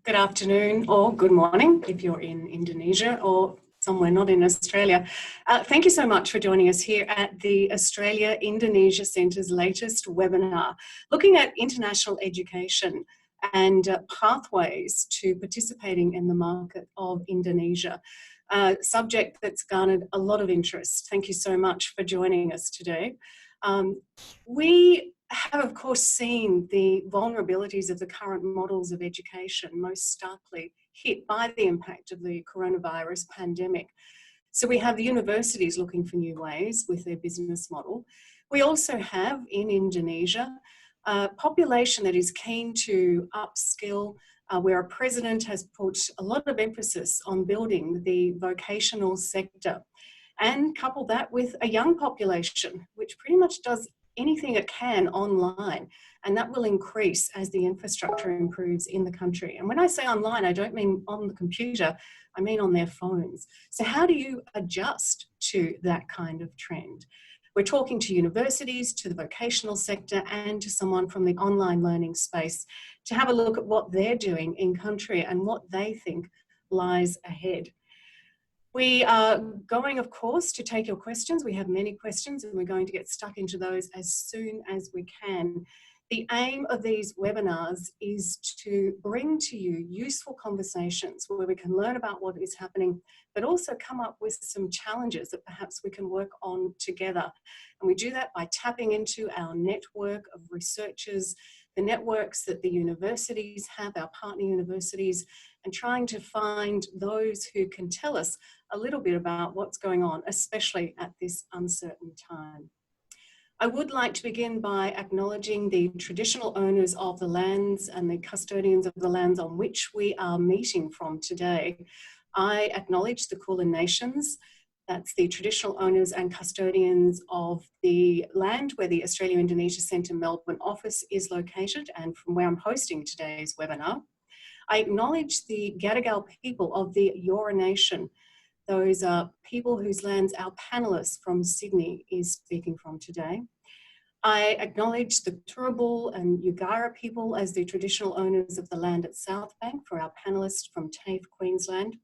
Good afternoon or good morning if you're in Indonesia or somewhere not in Australia. Thank you so much for joining us here at the Australia-Indonesia Centre's latest webinar, looking at international education and pathways to participating in the market of Indonesia. A subject that's garnered a lot of interest. Thank you so much for joining us today. We have, of course, seen the vulnerabilities of the current models of education most starkly hit by the impact of the coronavirus pandemic. So we have the universities looking for new ways with their business model. We also have in Indonesia a population that is keen to upskill, where a president has put a lot of emphasis on building the vocational sector, and couple that with a young population which pretty much does anything it can online, and that will increase as the infrastructure improves in the country. And when I say online, I don't mean on the computer, I mean on their phones. So how do you adjust to that kind of trend? We're talking to universities, to the vocational sector, and to someone from the online learning space to have a look at what they're doing in country and what they think lies ahead. We are going, of course, to take your questions. We have many questions and we're going to get stuck into those as soon as we can. The aim of these webinars is to bring to you useful conversations where we can learn about what is happening, but also come up with some challenges that perhaps we can work on together. And we do that by tapping into our network of researchers, the networks that the universities have, our partner universities, and trying to find those who can tell us a little bit about what's going on, especially at this uncertain time. I would like to begin by acknowledging the traditional owners of the lands and the custodians of the lands on which we are meeting from today. I acknowledge the Kulin Nations. That's the traditional owners and custodians of the land where the Australia-Indonesia Centre Melbourne office is located and from where I'm hosting today's webinar. I acknowledge the Gadigal people of the Eora Nation. Those are people whose lands our panelist from Sydney is speaking from today. I acknowledge the Turrbal and Yugara people as the traditional owners of the land at Southbank for our panelist from TAFE, Queensland.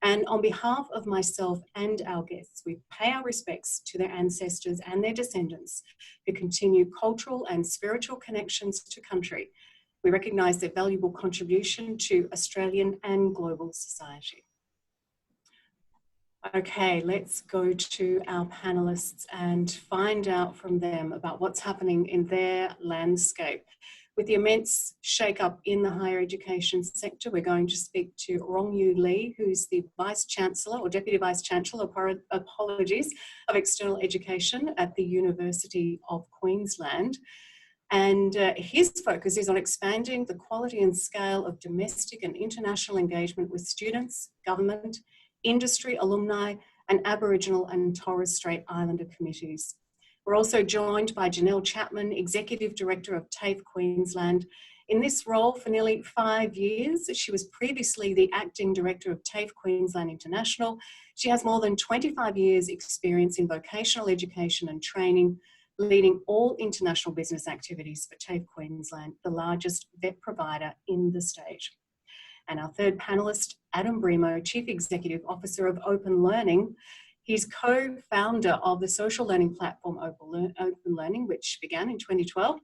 And on behalf of myself and our guests, we pay our respects to their ancestors and their descendants who continue cultural and spiritual connections to country. We recognise their valuable contribution to Australian and global society. Okay, let's go to our panellists and find out from them about what's happening in their landscape. With the immense shake-up in the higher education sector, we're going to speak to Rongyu Lee, who's the Vice Chancellor or Deputy Vice Chancellor, apologies, of External Education at the University of Queensland. And his focus is on expanding the quality and scale of domestic and international engagement with students, government, industry, alumni, and Aboriginal and Torres Strait Islander committees. We're also joined by Janelle Chapman, Executive Director of TAFE Queensland. In this role for nearly 5 years, she was previously the Acting Director of TAFE Queensland International. She has more than 25 years experience in vocational education and training, leading all international business activities for TAFE Queensland, the largest vet provider in the state. And our third panellist, Adam Bremo, Chief Executive Officer of Open Learning. He's co-founder of the social learning platform Open Learning, which began in 2012,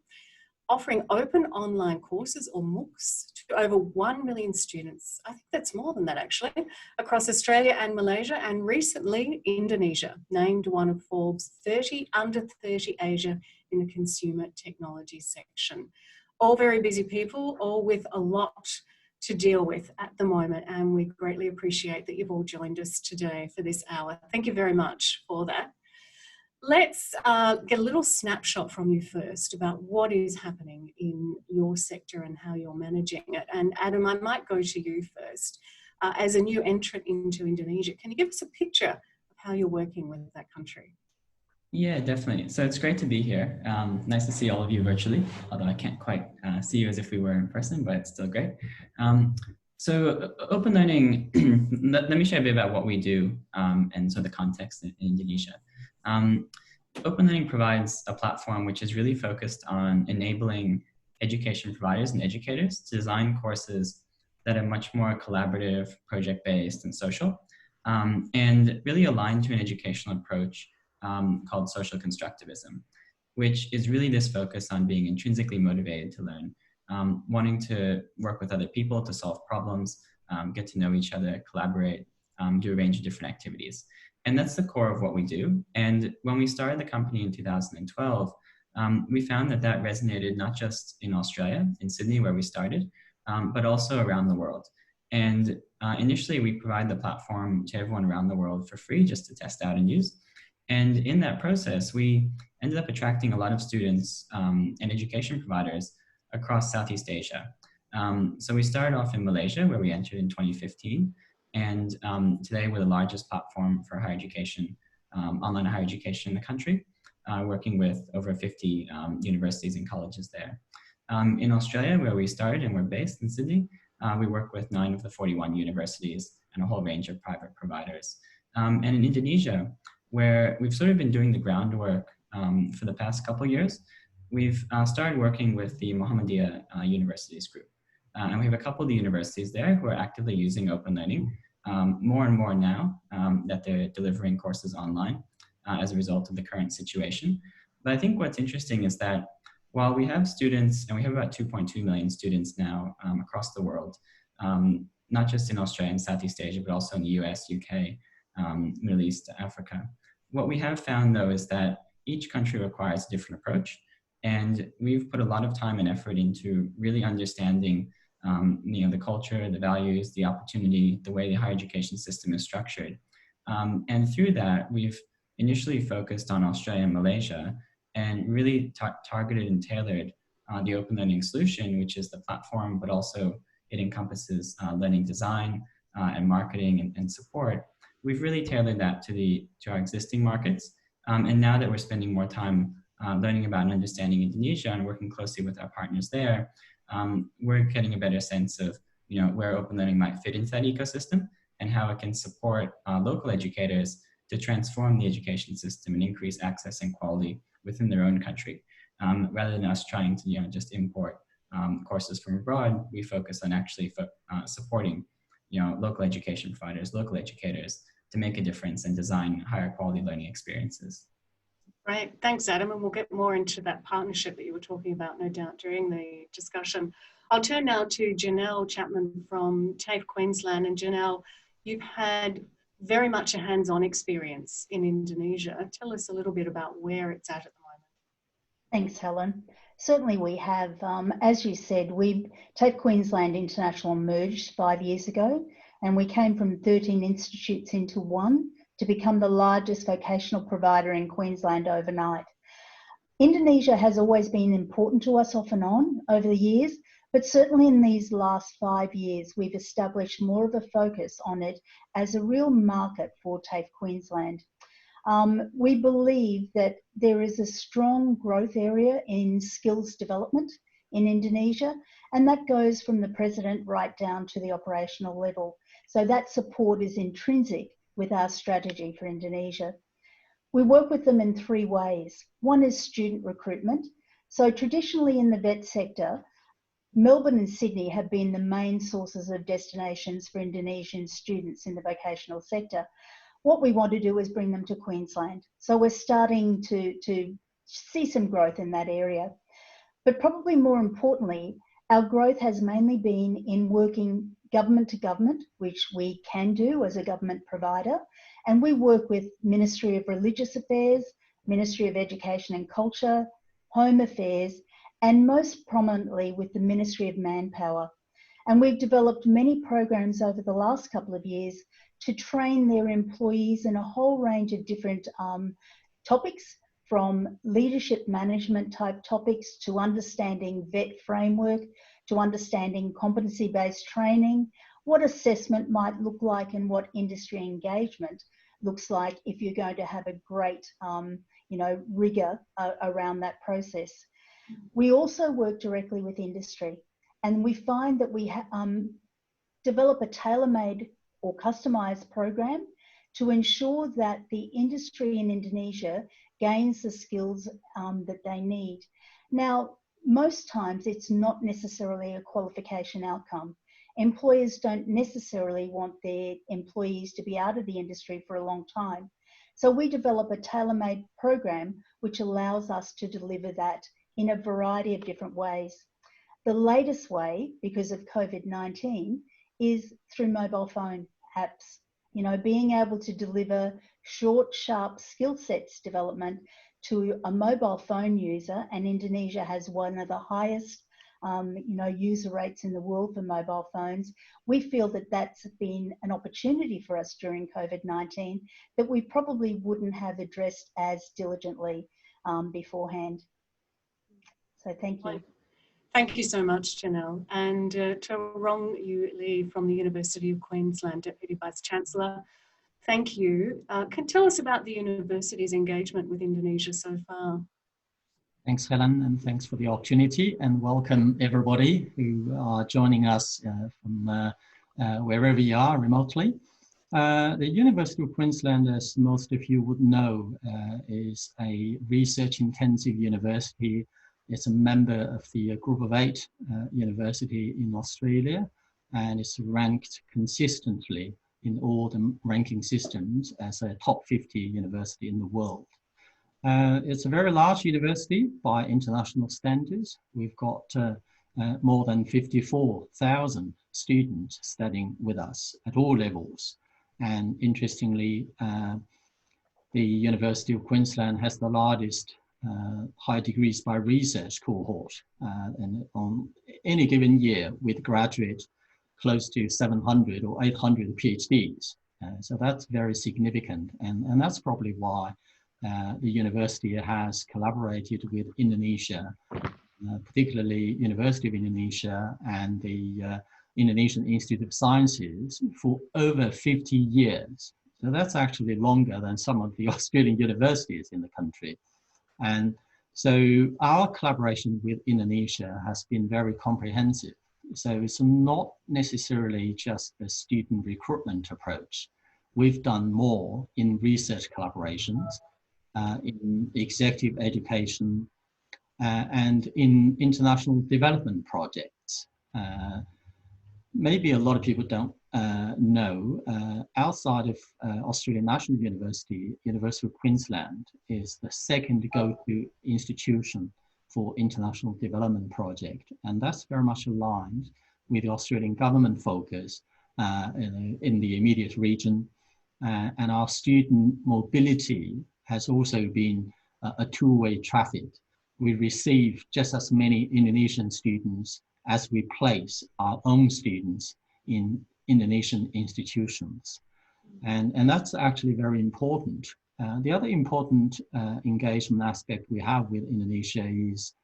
offering open online courses or MOOCs to over 1 million students. I think that's more than that actually, across Australia and Malaysia, and recently Indonesia, named one of Forbes 30 under 30 Asia in the consumer technology section. All very busy people, all with a lot to deal with at the moment, and we greatly appreciate that you've all joined us today for this hour. Thank you very much for that. Let's get a little snapshot from you first about what is happening in your sector and how you're managing it. And Adam, I might go to you first. As a new entrant into Indonesia, can you give us a picture of how you're working with that country? Yeah, definitely. So it's great to be here. Nice to see all of you virtually, although I can't quite see you as if we were in person, but it's still great. So open learning, let me share a bit about what we do and sort of the context in Indonesia. Open learning provides a platform which is really focused on enabling education providers and educators to design courses that are much more collaborative, project-based, and social, and really aligned to an educational approach called social constructivism, which is really this focus on being intrinsically motivated to learn, wanting to work with other people to solve problems, get to know each other, collaborate, do a range of different activities. And that's the core of what we do. And when we started the company in 2012, we found that that resonated not just in Australia, in Sydney, where we started, but also around the world. And initially, we provide the platform to everyone around the world for free, just to test out and use. And in that process, we ended up attracting a lot of students and education providers across Southeast Asia. So we started off in Malaysia, where we entered in 2015. And today we're the largest platform for higher education, online higher education in the country, working with over 50 universities and colleges there. In Australia, where we started and we're based in Sydney, we work with 9 of the 41 universities and a whole range of private providers. And in Indonesia, where we've sort of been doing the groundwork for the past couple of years, we've started working with the Muhammadiyah Universities group. And we have a couple of the universities there who are actively using open learning more and more now that they're delivering courses online as a result of the current situation. But I think what's interesting is that while we have students, and we have about 2.2 million students now across the world, not just in Australia and Southeast Asia, but also in the US, UK, Middle East, Africa. What we have found, though, is that each country requires a different approach. And we've put a lot of time and effort into really understanding the culture, the values, the opportunity, the way the higher education system is structured. And through that, we've initially focused on Australia and Malaysia and really targeted and tailored the open learning solution, which is the platform, but also it encompasses learning design and marketing and support. We've really tailored that to our existing markets. And now that we're spending more time learning about and understanding Indonesia and working closely with our partners there, we're getting a better sense of where open learning might fit into that ecosystem and how it can support local educators to transform the education system and increase access and quality within their own country. Rather than us trying to just import courses from abroad, we focus on actually supporting local education providers, local educators to make a difference and design higher quality learning experiences. Great, thanks Adam, and we'll get more into that partnership that you were talking about, no doubt, during the discussion. I'll turn now to Janelle Chapman from TAFE Queensland. And Janelle, you've had very much a hands-on experience in Indonesia. Tell us a little bit about where it's at the moment. Thanks, Helen. Certainly we have, as you said, TAFE Queensland International merged 5 years ago, and we came from 13 institutes into one to become the largest vocational provider in Queensland overnight. Indonesia has always been important to us off and on over the years, but certainly in these last 5 years, we've established more of a focus on it as a real market for TAFE Queensland. We believe that there is a strong growth area in skills development in Indonesia, and that goes from the president right down to the operational level. So that support is intrinsic with our strategy for Indonesia. We work with them in 3 ways. One is student recruitment. So traditionally in the vet sector, Melbourne and Sydney have been the main sources of destinations for Indonesian students in the vocational sector. What we want to do is bring them to Queensland. So we're starting to see some growth in that area. But probably more importantly, our growth has mainly been in working government to government, which we can do as a government provider. And we work with Ministry of Religious Affairs, Ministry of Education and Culture, Home Affairs, and most prominently with the Ministry of Manpower. And we've developed many programs over the last couple of years to train their employees in a whole range of different topics, from leadership management type topics to understanding vet framework, to understanding competency-based training, what assessment might look like and what industry engagement looks like if you're going to have a great rigor around that process. We also work directly with industry, and we find that we develop a tailor-made or customized program to ensure that the industry in Indonesia gains the skills that they need. Now, most times it's not necessarily a qualification outcome. employers don't necessarily want their employees to be out of the industry for a long time. So we develop a tailor-made program which allows us to deliver that in a variety of different ways. The latest way, because of COVID-19, is through mobile phone apps. You know, being able to deliver short, sharp skill sets development to a mobile phone user, and Indonesia has one of the highest user rates in the world for mobile phones. We feel that that's been an opportunity for us during COVID-19 that we probably wouldn't have addressed as diligently beforehand. So thank you. Thank you so much, Janelle. And to Rong Yu Lee from the University of Queensland, Deputy Vice-Chancellor, thank you. Can tell us about the university's engagement with Indonesia so far? Thanks, Helen, and thanks for the opportunity, and welcome everybody who are joining us from wherever you are remotely. The University of Queensland, as most of you would know, is a research-intensive university. It's a member of the Group of 8 university in Australia, and it's ranked consistently in all the ranking systems as a top 50 university in the world. It's a very large university by international standards. We've got more than 54,000 students studying with us at all levels. And interestingly, the University of Queensland has the largest high degrees by research cohort and on any given year with graduates close to 700 or 800 PhDs. So that's very significant. And that's probably why the university has collaborated with Indonesia, particularly University of Indonesia and the Indonesian Institute of Sciences for over 50 years. So that's actually longer than some of the Australian universities in the country. And so our collaboration with Indonesia has been very comprehensive. So it's not necessarily just a student recruitment approach. We've done more in research collaborations, in executive education, and in international development projects. Maybe a lot of people don't know, outside of Australian National University, University of Queensland is the second go-to institution for international development project. And that's very much aligned with the Australian government focus in the immediate region. And our student mobility has also been a two-way traffic. We receive just as many Indonesian students as we place our own students in Indonesian institutions. And that's actually very important. The other important engagement aspect we have with Indonesia is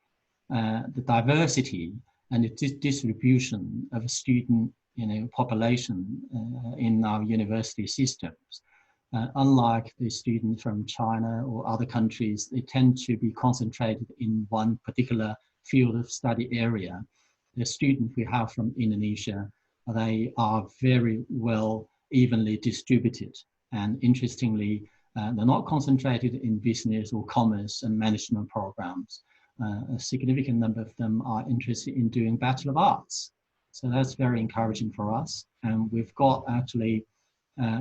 the diversity and the distribution of student population in our university systems. Unlike the students from China or other countries, they tend to be concentrated in one particular field of study area. The students we have from Indonesia, they are very well evenly distributed. And interestingly, they're not concentrated in business or commerce and management programs. A significant number of them are interested in doing Bachelor of Arts. So that's very encouraging for us. And we've got actually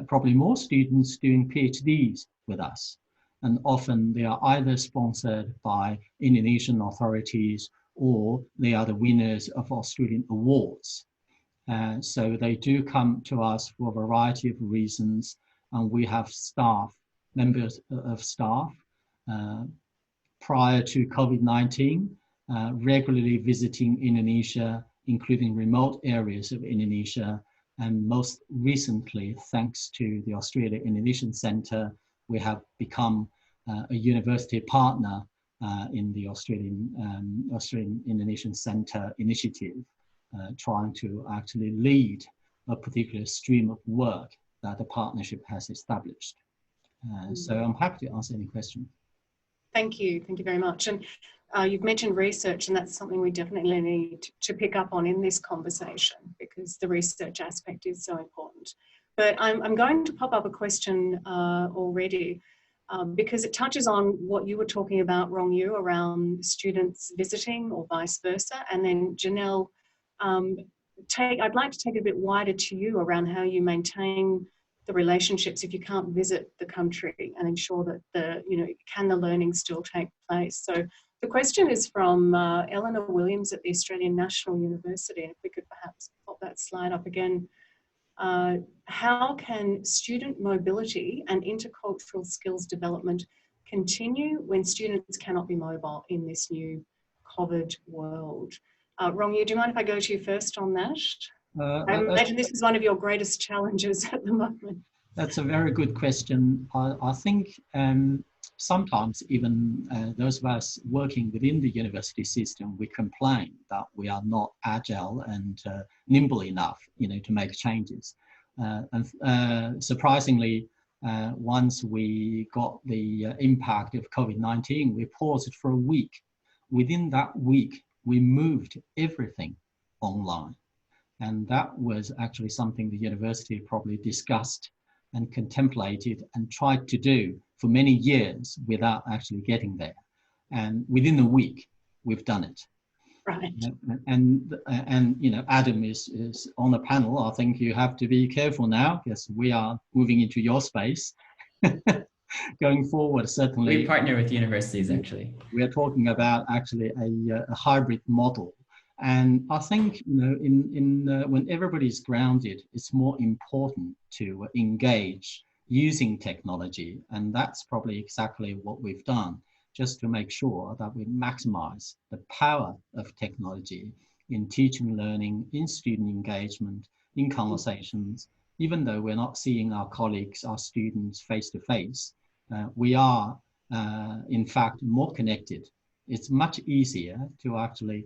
probably more students doing PhDs with us. And often they are either sponsored by Indonesian authorities or they are the winners of Australian awards. So they do come to us for a variety of reasons. And we have staff, members of staff, prior to COVID-19, regularly visiting Indonesia, including remote areas of Indonesia. And most recently, thanks to the Australia-Indonesian Centre, we have become a university partner in the Australian-Indonesian Centre initiative, trying to actually lead a particular stream of work that the partnership has established. So I'm happy to answer any questions. Thank you very much. And you've mentioned research, and that's something we definitely need to pick up on in this conversation because the research aspect is so important. But I'm going to pop up a question already because it touches on what you were talking about, Rong Yu, around students visiting or vice versa. And then Janelle, I'd like to take it a bit wider to you around how you maintain the relationships if you can't visit the country and ensure that can the learning still take place? So the question is from Eleanor Williams at the Australian National University, and if we could perhaps pop that slide up again. How can student mobility and intercultural skills development continue when students cannot be mobile in this new COVID world? Rongyu, do you mind if I go to you first on that? I imagine this is one of your greatest challenges at the moment. That's a very good question. I think sometimes even those of us working within the university system, we complain that we are not agile and nimble enough, to make changes. And surprisingly, once we got the impact of COVID-19, we paused for a week. Within that week, we moved everything online. And that was actually something the university probably discussed and contemplated and tried to do for many years without actually getting there. And within a week, we've done it. Right. And Adam is on the panel. I think you have to be careful now because we are moving into your space. Going forward, certainly. We partner with universities, actually. We are talking about actually a hybrid model. And I think, when everybody's grounded, it's more important to engage using technology. And that's probably exactly what we've done, just to make sure that we maximize the power of technology in teaching, learning, in student engagement, in conversations. Even though we're not seeing our colleagues, our students face to face, we are, in fact, more connected. It's much easier to actually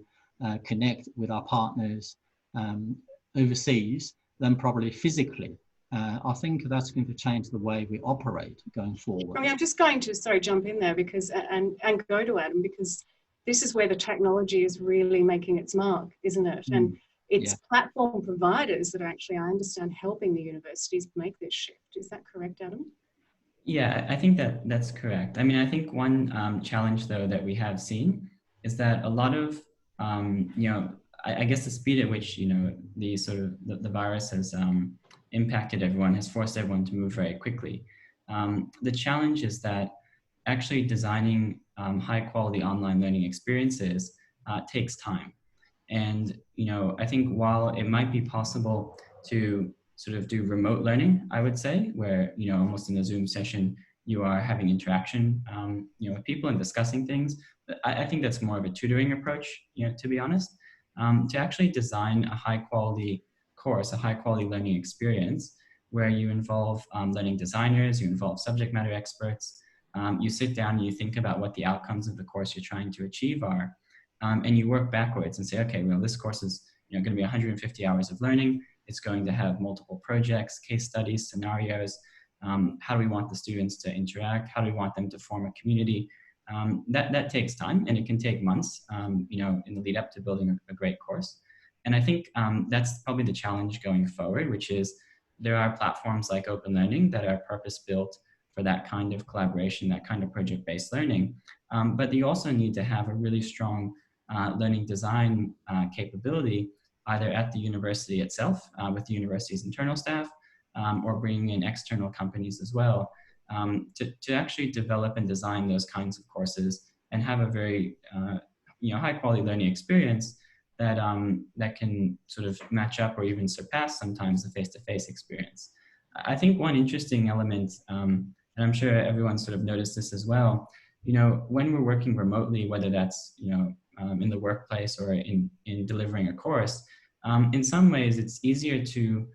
connect with our partners overseas than probably physically. I think that's going to change the way we operate going forward. I'm just going to, jump in there because, and go to Adam, because this is where the technology is really making its mark, isn't it? And it's platform providers that are actually, I understand, helping the universities make this shift. Is that correct, Adam? Yeah, I think that's correct. I mean, I think one challenge, though, that we have seen is that a lot of, I guess the speed at which, the virus has impacted everyone, has forced everyone to move very quickly. The challenge is that actually designing high quality online learning experiences takes time. And, I think while it might be possible to sort of do remote learning, I would say, where, almost in a Zoom session, you are having interaction, with people and discussing things. I think that's more of a tutoring approach, to be honest. To actually design a high quality course, a high quality learning experience where you involve learning designers, you involve subject matter experts, you sit down and you think about what the outcomes of the course you're trying to achieve are, and you work backwards and say, okay, well, this course is going to be 150 hours of learning. It's going to have multiple projects, case studies, scenarios. How do we want the students to interact? How do we want them to form a community? That takes time, and it can take months, in the lead up to building a great course. And I think that's probably the challenge going forward, which is there are platforms like Open Learning that are purpose-built for that kind of collaboration, that kind of project-based learning. But you also need to have a really strong learning design capability, either at the university itself, with the university's internal staff, or bringing in external companies as well, to actually develop and design those kinds of courses and have a very high quality learning experience that can sort of match up or even surpass sometimes the face-to-face experience. I think one interesting element, and I'm sure everyone sort of noticed this as well, when we're working remotely, whether that's in the workplace or in delivering a course, in some ways it's easier to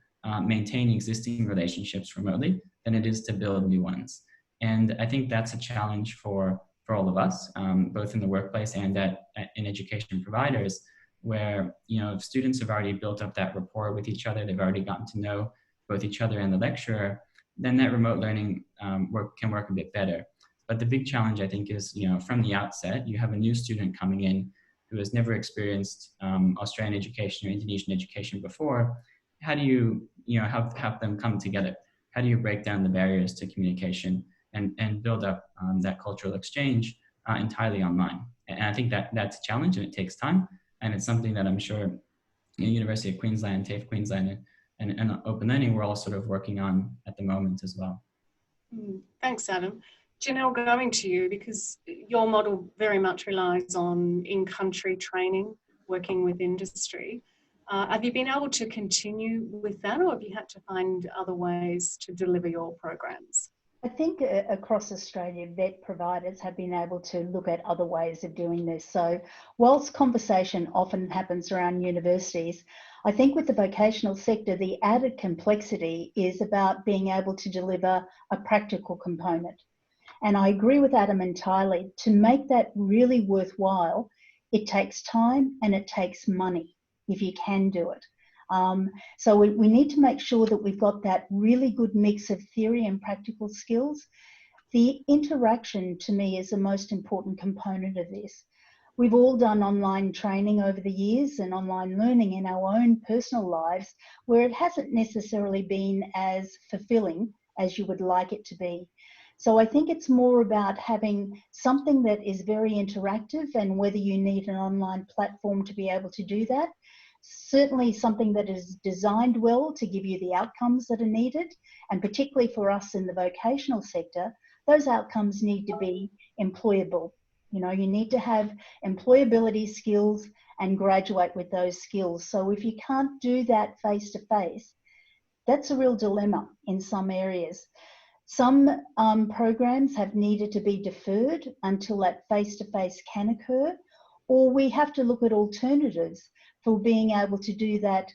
maintain existing relationships remotely than it is to build new ones. And I think that's a challenge for all of us, both in the workplace and in education providers, where if students have already built up that rapport with each other, they've already gotten to know both each other and the lecturer, then that remote learning can work a bit better. But the big challenge, I think, is from the outset, you have a new student coming in who has never experienced Australian education or Indonesian education before. How do you have them come together? How do you break down the barriers to communication and build up that cultural exchange entirely online? And I think that's a challenge, and it takes time. And it's something that I'm sure University of Queensland, TAFE Queensland, and Open Learning, we're all sort of working on at the moment as well. Thanks, Adam. Janelle, going to you, because your model very much relies on in-country training, working with industry. Have you been able to continue with that, or have you had to find other ways to deliver your programs? I think across Australia, vet providers have been able to look at other ways of doing this. So whilst conversation often happens around universities, I think with the vocational sector, the added complexity is about being able to deliver a practical component. And I agree with Adam entirely. To make that really worthwhile, it takes time and it takes money if you can do it. So we need to make sure that we've got that really good mix of theory and practical skills. The interaction to me is the most important component of this. We've all done online training over the years and online learning in our own personal lives where it hasn't necessarily been as fulfilling as you would like it to be. So I think it's more about having something that is very interactive, and whether you need an online platform to be able to do that. Certainly something that is designed well to give you the outcomes that are needed, and particularly for us in the vocational sector, those outcomes need to be employable. You know, you need to have employability skills and graduate with those skills. So if you can't do that face to face, that's a real dilemma in some areas. Some programs have needed to be deferred until that face to face can occur, or we have to look at alternatives for being able to do that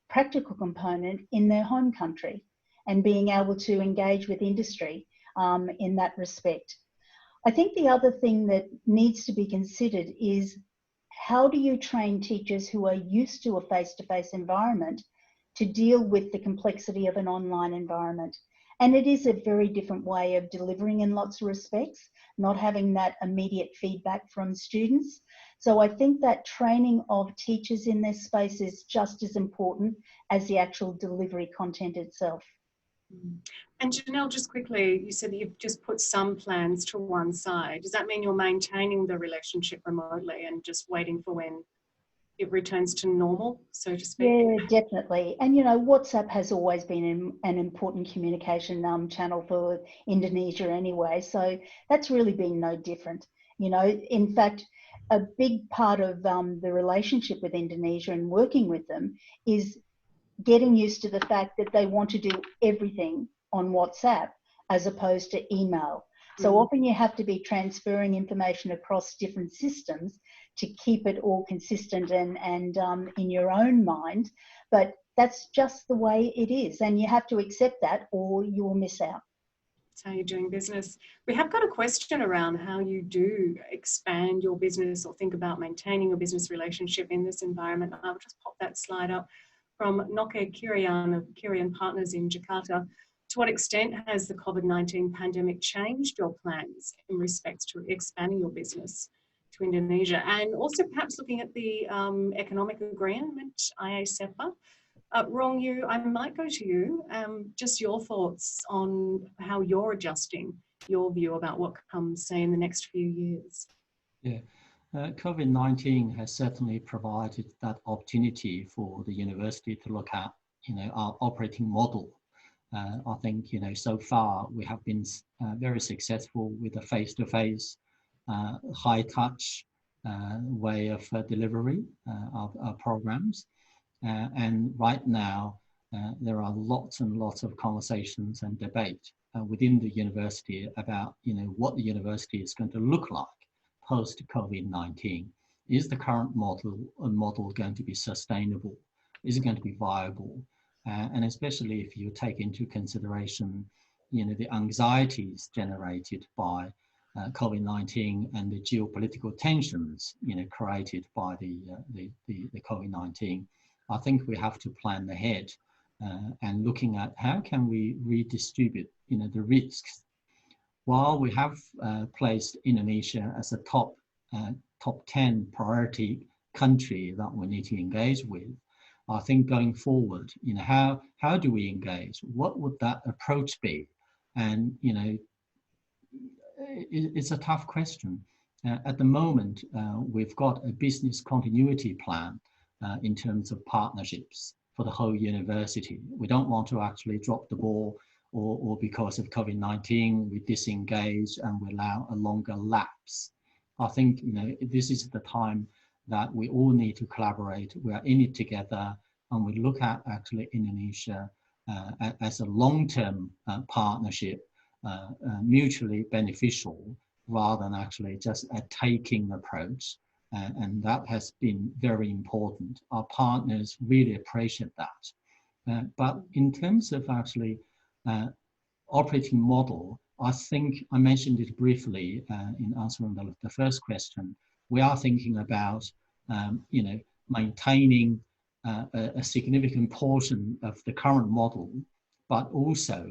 practical component in their home country and being able to engage with industry in that respect. I think the other thing that needs to be considered is, how do you train teachers who are used to a face-to-face environment to deal with the complexity of an online environment? And it is a very different way of delivering in lots of respects, not having that immediate feedback from students. So I think that training of teachers in this space is just as important as the actual delivery content itself. And Janelle, just quickly, you said that you've just put some plans to one side. Does that mean you're maintaining the relationship remotely and just waiting for when it returns to normal, so to speak? Yeah, definitely. And, you know, WhatsApp has always been an important communication channel for Indonesia anyway. So that's really been no different. You know, in fact, a big part of the relationship with Indonesia and working with them is getting used to the fact that they want to do everything on WhatsApp as opposed to email. So often you have to be transferring information across different systems to keep it all consistent and in your own mind. But that's just the way it is. And you have to accept that or you will miss out. That's how you're doing business. We have got a question around how you do expand your business or think about maintaining a business relationship in this environment. I'll just pop that slide up from Noke Kirian of Kirian Partners in Jakarta. To what extent has the COVID-19 pandemic changed your plans in respect to expanding your business to Indonesia? And also perhaps looking at the economic agreement, IA-SEPA. Rong Yu, I might go to you. Just your thoughts on how you're adjusting your view about what comes, say, in the next few years. Yeah. COVID-19 has certainly provided that opportunity for the university to look at, you know, our operating model. I think, you know, so far we have been very successful with a face-to-face, high-touch way of delivery of our programs. And right now, there are lots and lots of conversations and debate within the university about, you know, what the university is going to look like post-COVID-19. Is the current model going to be sustainable? Is it going to be viable? And especially if you take into consideration, you know, the anxieties generated by COVID-19 and the geopolitical tensions, you know, created by the COVID-19. I think we have to plan ahead and looking at how can we redistribute, you know, the risks. While we have placed Indonesia as a top 10 priority country that we need to engage with, I think going forward, you know, how do we engage? What would that approach be? And, you know, it's a tough question. At the moment, we've got a business continuity plan in terms of partnerships for the whole university. We don't want to actually drop the ball or because of COVID-19, we disengage and we allow a longer lapse. I think, you know, this is the time that we all need to collaborate. We are in it together, and we look at actually Indonesia as a long-term partnership, mutually beneficial, rather than actually just a taking approach. And that has been very important. Our partners really appreciate that. But in terms of actually operating model, I think I mentioned it briefly in answering the first question. We are thinking about, you know, maintaining a significant portion of the current model, but also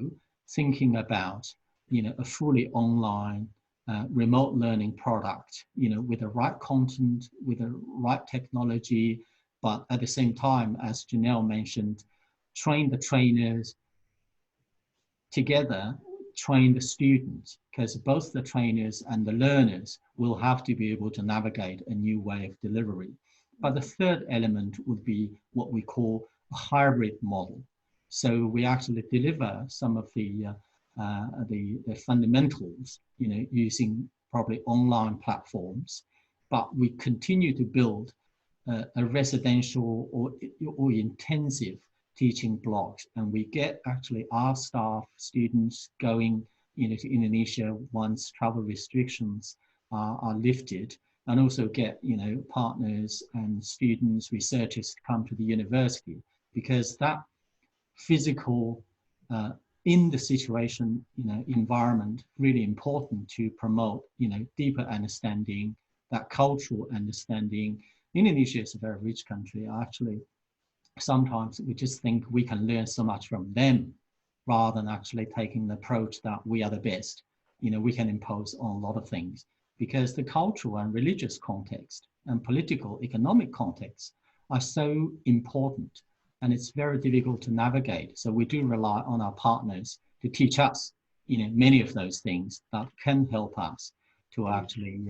thinking about, you know, a fully online remote learning product, you know, with the right content, with the right technology, but at the same time, as Janelle mentioned, train the trainers together, train the students, because both the trainers and the learners will have to be able to navigate a new way of delivery. But the third element would be what we call a hybrid model. So we actually deliver some of the fundamentals, you know, using probably online platforms, but we continue to build a residential or intensive teaching blocks, and we get actually our staff, students going, you know, to Indonesia once travel restrictions are lifted, and also get, you know, partners and students, researchers to come to the university, because that physical in the situation, you know, environment really important to promote, you know, deeper understanding, that cultural understanding. Indonesia is a very rich country. Actually, sometimes we just think we can learn so much from them rather than actually taking the approach that we are the best. You know, we can impose on a lot of things, because the cultural and religious context and political, economic context are so important, and it's very difficult to navigate. So we do rely on our partners to teach us, you know, many of those things that can help us to actually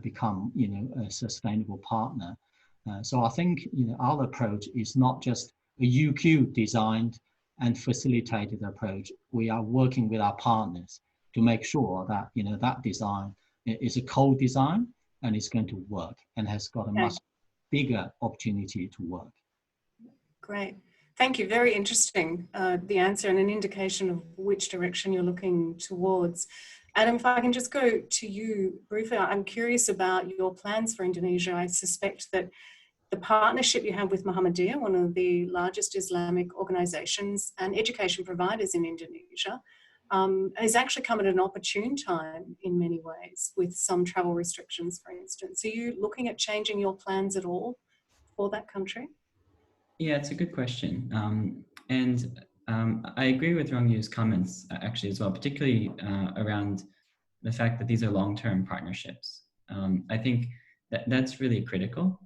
become, you know, a sustainable partner. So I think, you know, our approach is not just a UQ designed and facilitated approach. We are working with our partners to make sure that, you know, that design is a co-design and it's going to work and has got a much bigger opportunity to work. Great. Thank you. Very interesting, the answer and an indication of which direction you're looking towards. Adam, if I can just go to you briefly, I'm curious about your plans for Indonesia. I suspect that the partnership you have with Muhammadiyah, one of the largest Islamic organizations and education providers in Indonesia, has actually come at an opportune time in many ways, with some travel restrictions, for instance. Are you looking at changing your plans at all for that country? Yeah, it's a good question. I agree with Rong-Yu's comments actually as well, particularly around the fact that these are long-term partnerships. I think that's really critical.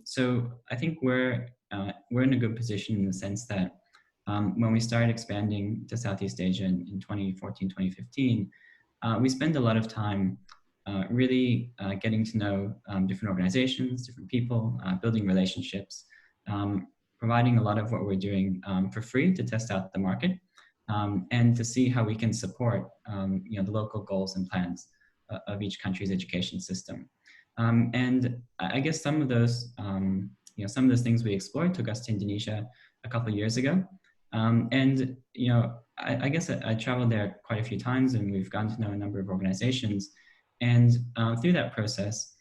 So I think we're in a good position in the sense that when we started expanding to Southeast Asia in 2014, 2015, we spend a lot of time really getting to know different organizations, different people, building relationships, providing a lot of what we're doing for free to test out the market, and to see how we can support you know, the local goals and plans of each country's education system. And I guess some of those, you know, some of those things we explored took us to Indonesia a couple of years ago. And, you know, I guess I traveled there quite a few times, and we've gotten to know a number of organizations. And through that process,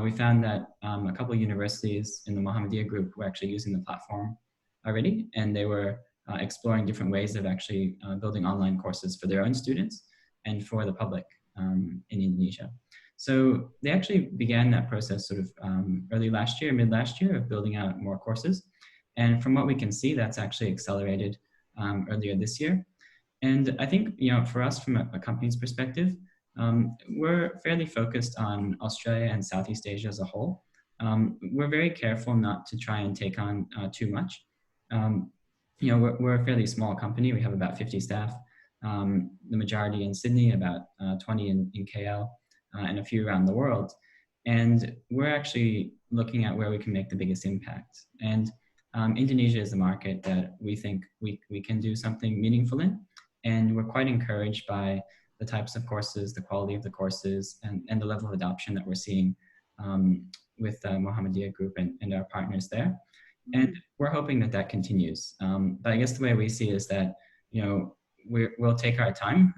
we found that a couple of universities in the Muhammadiyah group were actually using the platform already, and they were exploring different ways of actually building online courses for their own students and for the public in Indonesia. So they actually began that process sort of early last year, mid last year, of building out more courses. And from what we can see, that's actually accelerated earlier this year. And I think, you know, for us from a company's perspective, we're fairly focused on Australia and Southeast Asia as a whole. We're very careful not to try and take on too much. You know, we're a fairly small company. We have about 50 staff, the majority in Sydney, about 20 in KL, and a few around the world. And we're actually looking at where we can make the biggest impact. And Indonesia is a market that we think we can do something meaningful in. And we're quite encouraged by the types of courses, the quality of the courses, and the level of adoption that we're seeing with the Muhammadiyah group and our partners there. And we're hoping that that continues. But I guess the way we see it is that, you know, we'll take our time.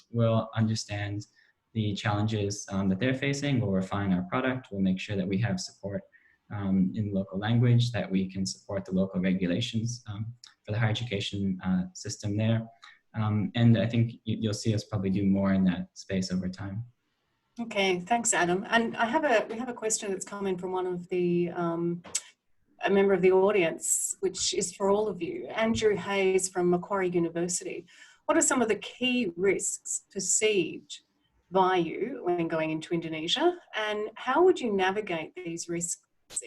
We'll understand the challenges that they're facing. We'll refine our product. We'll make sure that we have support in local language, that we can support the local regulations for the higher education system there. And I think you'll see us probably do more in that space over time. Okay, thanks, Adam. And we have a question that's come in from one of the a member of the audience, which is for all of you. Andrew Hayes from Macquarie University. What are some of the key risks perceived by you when going into Indonesia, and how would you navigate these risks,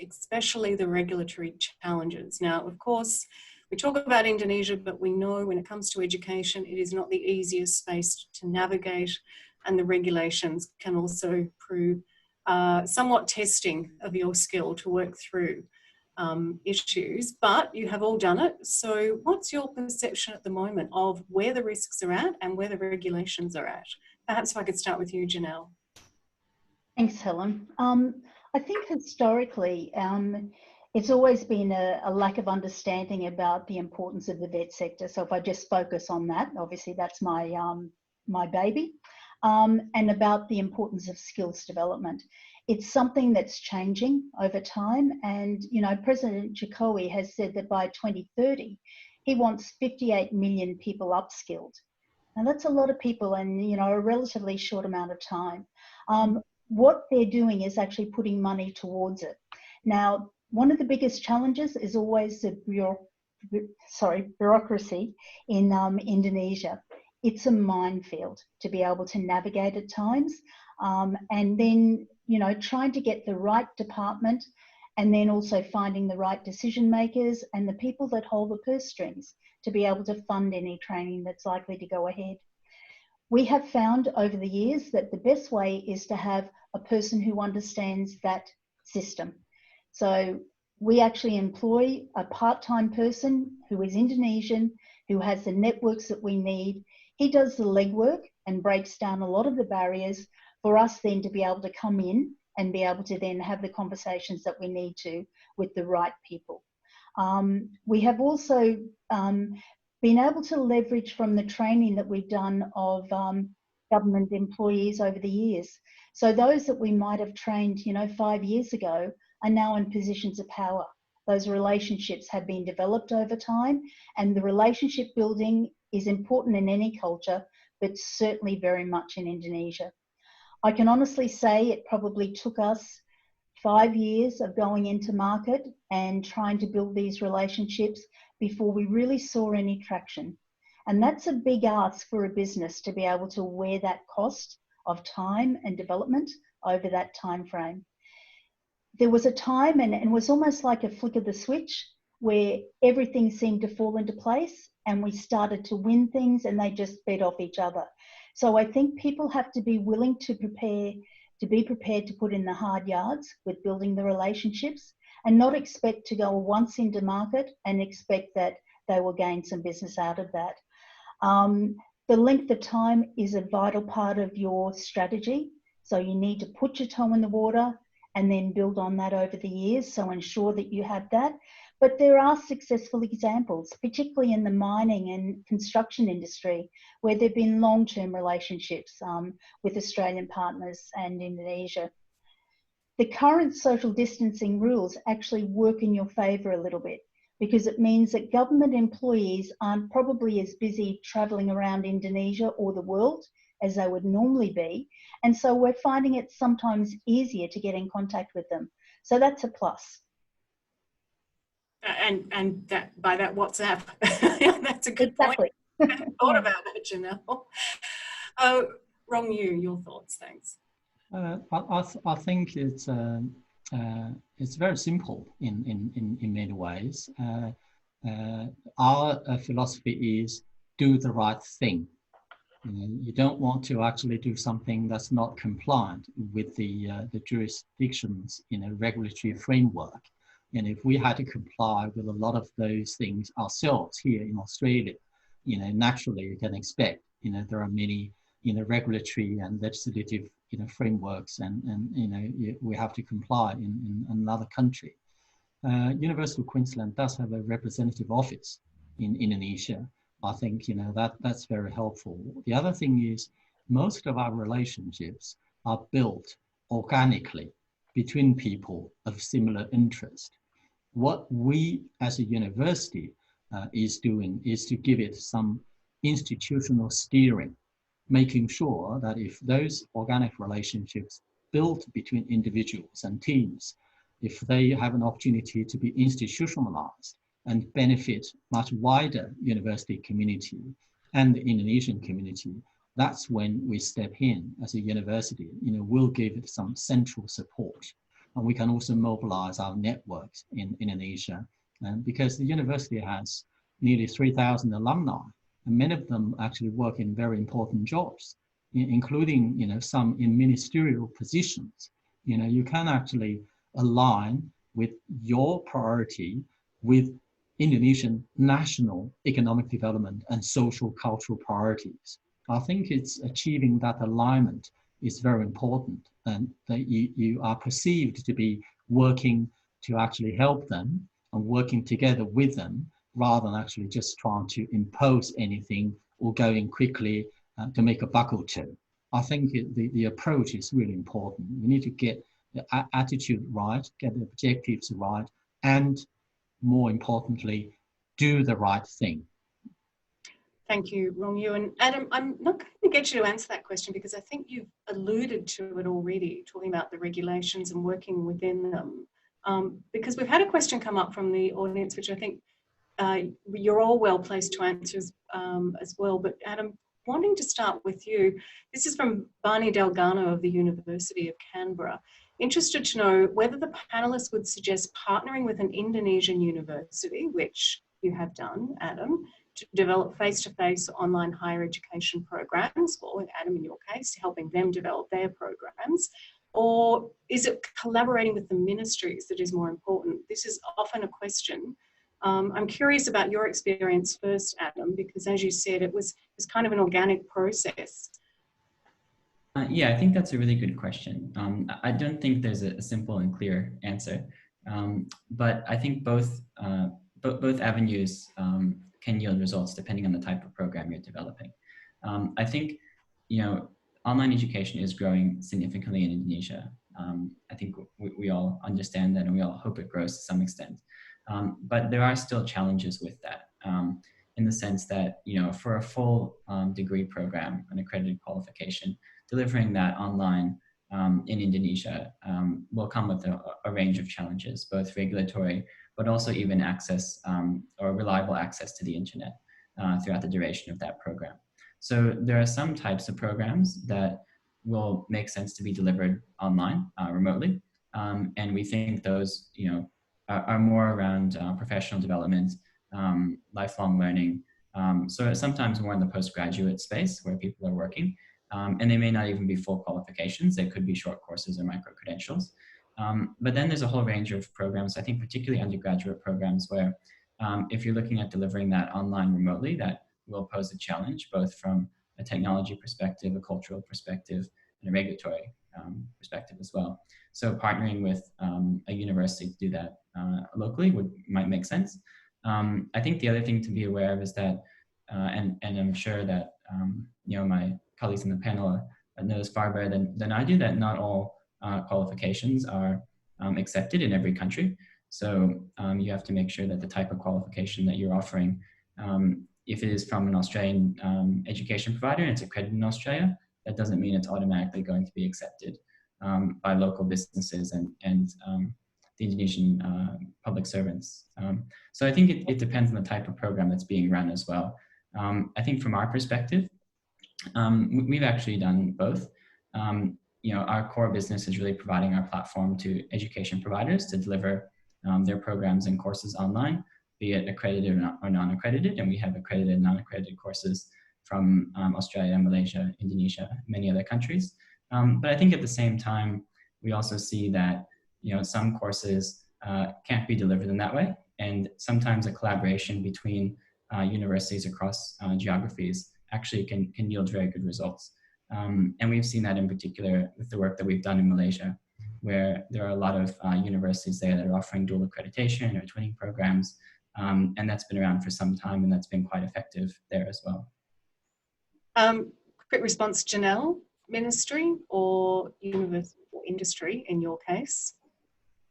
especially the regulatory challenges? Now, of course, we talk about Indonesia, but we know when it comes to education, it is not the easiest space to navigate, and the regulations can also prove somewhat testing of your skill to work through issues, but you have all done it. So what's your perception at the moment of where the risks are at and where the regulations are at? Perhaps if I could start with you, Janelle. Thanks, Helen. I think historically, it's always been a lack of understanding about the importance of the vet sector. So if I just focus on that, obviously that's my my baby, and about the importance of skills development. It's something that's changing over time. And, you know, President Jokowi has said that by 2030, he wants 58 million people upskilled. And that's a lot of people in, you know, a relatively short amount of time. What they're doing is actually putting money towards it. Now, one of the biggest challenges is always the bureaucracy in Indonesia. It's a minefield to be able to navigate at times. And then, you know, trying to get the right department, and then also finding the right decision makers and the people that hold the purse strings to be able to fund any training that's likely to go ahead. We have found over the years that the best way is to have a person who understands that system. So we actually employ a part-time person who is Indonesian, who has the networks that we need. He does the legwork and breaks down a lot of the barriers for us then to be able to come in and be able to then have the conversations that we need to with the right people. We have also been able to leverage from the training that we've done of government employees over the years. So those that we might have trained, you know, 5 years ago are now in positions of power. Those relationships have been developed over time, and the relationship building is important in any culture, but certainly very much in Indonesia. I can honestly say it probably took us 5 years of going into market and trying to build these relationships before we really saw any traction. And that's a big ask for a business to be able to wear that cost of time and development over that time frame. There was a time, and it was almost like a flick of the switch, where everything seemed to fall into place and we started to win things and they just fed off each other. So I think people have to be willing to be prepared to put in the hard yards with building the relationships, and not expect to go once into market and expect that they will gain some business out of that. The length of time is a vital part of your strategy. So you need to put your toe in the water and then build on that over the years. So ensure that you have that. But there are successful examples, particularly in the mining and construction industry, where there have been long-term relationships with Australian partners and Indonesia. The current social distancing rules actually work in your favour a little bit, because it means that government employees aren't probably as busy travelling around Indonesia or the world as they would normally be. And so we're finding it sometimes easier to get in contact with them. So that's a plus. And that by that WhatsApp, that's a good point. I hadn't thought about that, Janelle. Rong Yu, your thoughts, thanks. I think it's very simple in many ways. Our philosophy is do the right thing. You don't want to actually do something that's not compliant with the jurisdiction's regulatory framework. And if we had to comply with a lot of those things ourselves here in Australia, naturally you can expect, there are many, regulatory and legislative, frameworks, and we have to comply in another country. University of Queensland does have a representative office in Indonesia. I think that's very helpful. The other thing is most of our relationships are built organically between people of similar interest. What we as a university is doing is to give it some institutional steering, making sure that if those organic relationships built between individuals and teams, if they have an opportunity to be institutionalized and benefit much wider university community and the Indonesian community, that's when we step in as a university. We'll give it some central support. And we can also mobilize our networks in Indonesia, because the university has nearly 3,000 alumni, and many of them actually work in very important jobs, including some in ministerial positions. You can actually align with your priority with Indonesian national economic development and social cultural priorities. I think it's achieving that alignment is very important, and that you are perceived to be working to actually help them and working together with them, rather than actually just trying to impose anything or going quickly to make a buck or two. I think the approach is really important. We need to get the attitude right, get the objectives right, and more importantly, do the right thing. Thank you, Rong Yu. And Adam, I'm not going to get you to answer that question because I think you've alluded to it already, talking about the regulations and working within them. Because we've had a question come up from the audience, which I think you're all well placed to answer as well. But Adam, wanting to start with you, this is from Barney Delgado of the University of Canberra. Interested to know whether the panelists would suggest partnering with an Indonesian university, which you have done, Adam, to develop face-to-face online higher education programs, or Adam in your case, helping them develop their programs, or is it collaborating with the ministries that is more important? This is often a question. I'm curious about your experience first, Adam, because as you said, it was kind of an organic process. Yeah, I think that's a really good question. I don't think there's a simple and clear answer, but I think both avenues can yield results depending on the type of program you're developing. I think, online education is growing significantly in Indonesia. I think we all understand that, and we all hope it grows to some extent. But there are still challenges with that, in the sense that, for a full degree program, an accredited qualification, delivering that online in Indonesia will come with a range of challenges, both regulatory, but also even access or reliable access to the internet throughout the duration of that program. So there are some types of programs that will make sense to be delivered online, remotely, and we think those, are more around professional development, lifelong learning. So sometimes more in the postgraduate space where people are working, and they may not even be full qualifications. They could be short courses or micro-credentials. But then there's a whole range of programs, I think particularly undergraduate programs, where if you're looking at delivering that online remotely, that will pose a challenge, both from a technology perspective, a cultural perspective, and a regulatory perspective as well. So partnering with a university to do that locally might make sense. I think the other thing to be aware of is that, and I'm sure that my colleagues in the panel know this far better than I do, that not all qualifications are accepted in every country. So you have to make sure that the type of qualification that you're offering, if it is from an Australian education provider and it's accredited in Australia, that doesn't mean it's automatically going to be accepted by local businesses and the Indonesian public servants. So I think it depends on the type of program that's being run as well. I think from our perspective, we've actually done both. Our core business is really providing our platform to education providers to deliver their programs and courses online, be it accredited or non-accredited, and we have accredited and non-accredited courses from Australia, Malaysia, Indonesia, many other countries. But I think at the same time, we also see that, you know, some courses can't be delivered in that way. And sometimes a collaboration between universities across geographies actually can yield very good results. And we've seen that in particular with the work that we've done in Malaysia, where there are a lot of universities there that are offering dual accreditation or twinning programs. And that's been around for some time, and that's been quite effective there as well. Quick response, Janelle, ministry or university or industry in your case?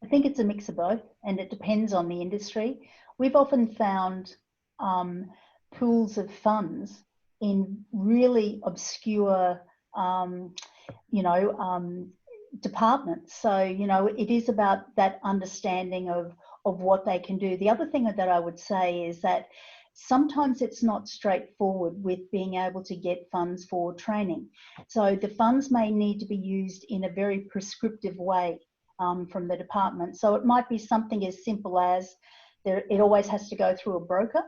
I think it's a mix of both, and it depends on the industry. We've often found pools of funds in really obscure, departments. So, it is about that understanding of what they can do. The other thing that I would say is that sometimes it's not straightforward with being able to get funds for training. So the funds may need to be used in a very prescriptive way from the department. So it might be something as simple as it always has to go through a broker.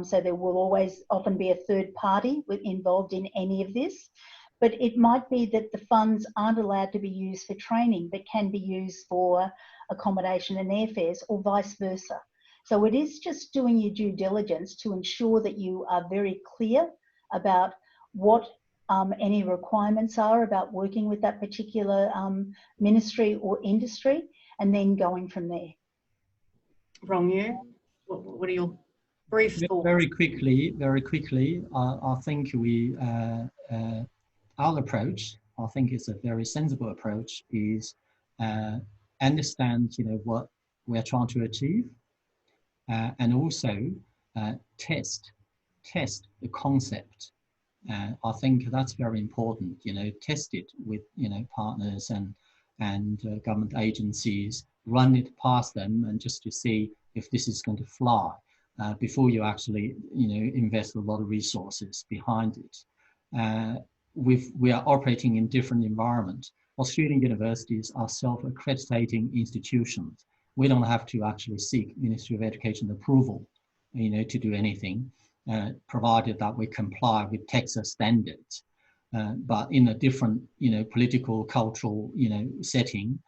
So there will always often be a third party involved in any of this. But it might be that the funds aren't allowed to be used for training, but can be used for accommodation and airfares, or vice versa. So it is just doing your due diligence to ensure that you are very clear about what any requirements are about working with that particular ministry or industry, and then going from there. Rongyu, what are your brief thoughts? Very quickly, I think our approach, I think it's a very sensible approach, is understand, what we're trying to achieve, and also test the concept. I think that's very important. Test it with partners and government agencies, run it past them, and just to see if this is going to fly before you actually invest a lot of resources behind it. We are operating in different environments. Australian universities are self-accrediting institutions. We don't have to actually seek Ministry of Education approval, to do anything, provided that we comply with Texas standards. But in a different, political, cultural, setting,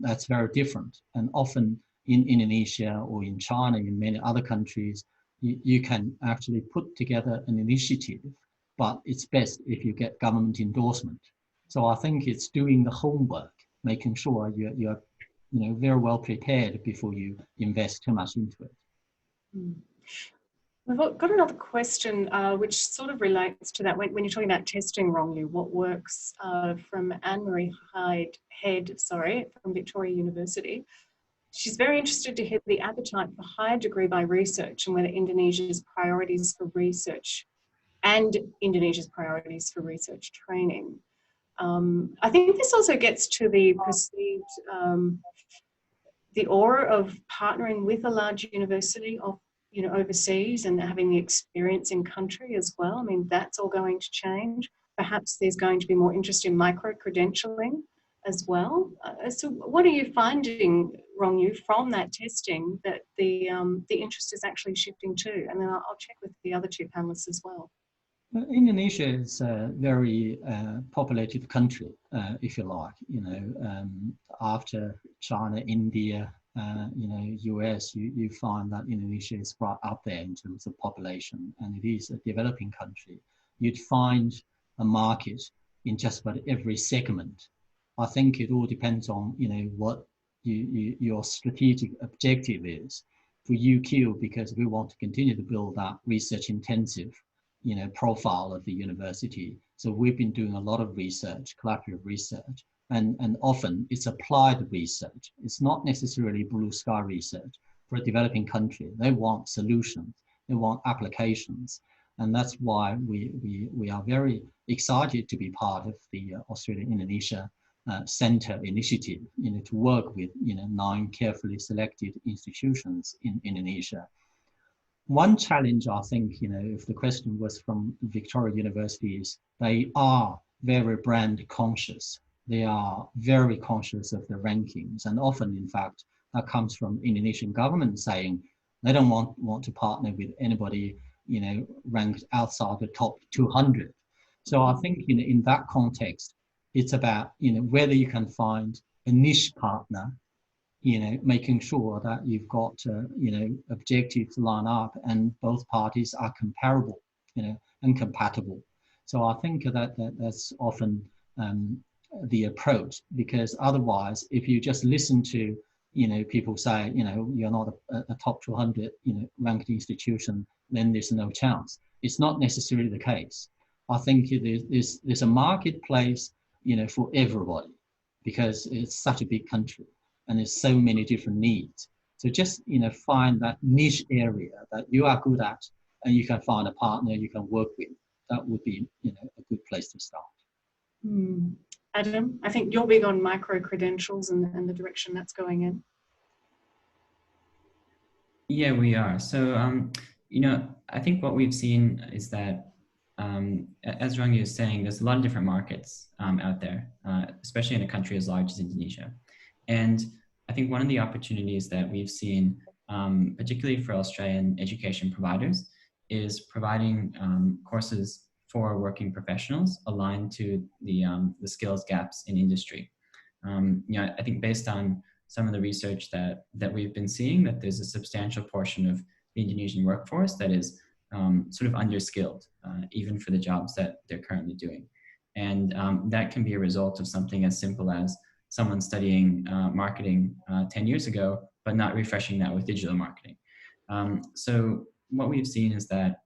that's very different. And often in Indonesia or in China, in many other countries, you can actually put together an initiative, but it's best if you get government endorsement. So I think it's doing the homework, making sure you're very well prepared before you invest too much into it. We've got another question which sort of relates to that. When you're talking about testing wrongly, what works, from Anne-Marie Head, from Victoria University. She's very interested to hear the appetite for higher degree by research and whether Indonesia's priorities for research and Indonesia's priorities for research training. I think this also gets to the perceived, the aura of partnering with a large university of, overseas and having the experience in country as well. I mean, that's all going to change. Perhaps there's going to be more interest in micro-credentialing as well. So what are you finding, Rongyu, from that testing that the interest is actually shifting to? And then I'll check with the other two panelists as well. Indonesia is a very populated country, if you like. After China, India, US, you find that Indonesia is right up there in terms of population, and it is a developing country. You'd find a market in just about every segment. I think it all depends on what your strategic objective is. For UQ, because we want to continue to build that research intensive profile of the university. So we've been doing a lot of research, collaborative research, and often it's applied research. It's not necessarily blue sky research. For a developing country, they want solutions, they want applications. And that's why we are very excited to be part of the Australia-Indonesia Center initiative, to work with 9 carefully selected institutions in Indonesia. One challenge, I think, if the question was from Victoria universities, they are very brand conscious. They are very conscious of the rankings. And often, in fact, that comes from Indonesian government saying they don't want to partner with anybody ranked outside the top 200. So I think, in that context, it's about, whether you can find a niche partner, making sure that you've got, objectives line up and both parties are comparable, and compatible. So I think that's often the approach, because otherwise, if you just listen to, people say, you're not a top 200, ranked institution, then there's no chance. It's not necessarily the case. I think there's a marketplace, for everybody, because it's such a big country and there's so many different needs. So just, find that niche area that you are good at, and you can find a partner you can work with. That would be, a good place to start. Adam, I think you're big on micro-credentials and the direction that's going in. Yeah, we are. So, I think what we've seen is that, as Rangi was saying, there's a lot of different markets out there, especially in a country as large as Indonesia. And I think one of the opportunities that we've seen, particularly for Australian education providers, is providing courses for working professionals aligned to the skills gaps in industry. I think based on some of the research that we've been seeing, that there's a substantial portion of the Indonesian workforce that is sort of underskilled, even for the jobs that they're currently doing. And that can be a result of something as simple as someone studying marketing 10 years ago, but not refreshing that with digital marketing. So what we've seen is that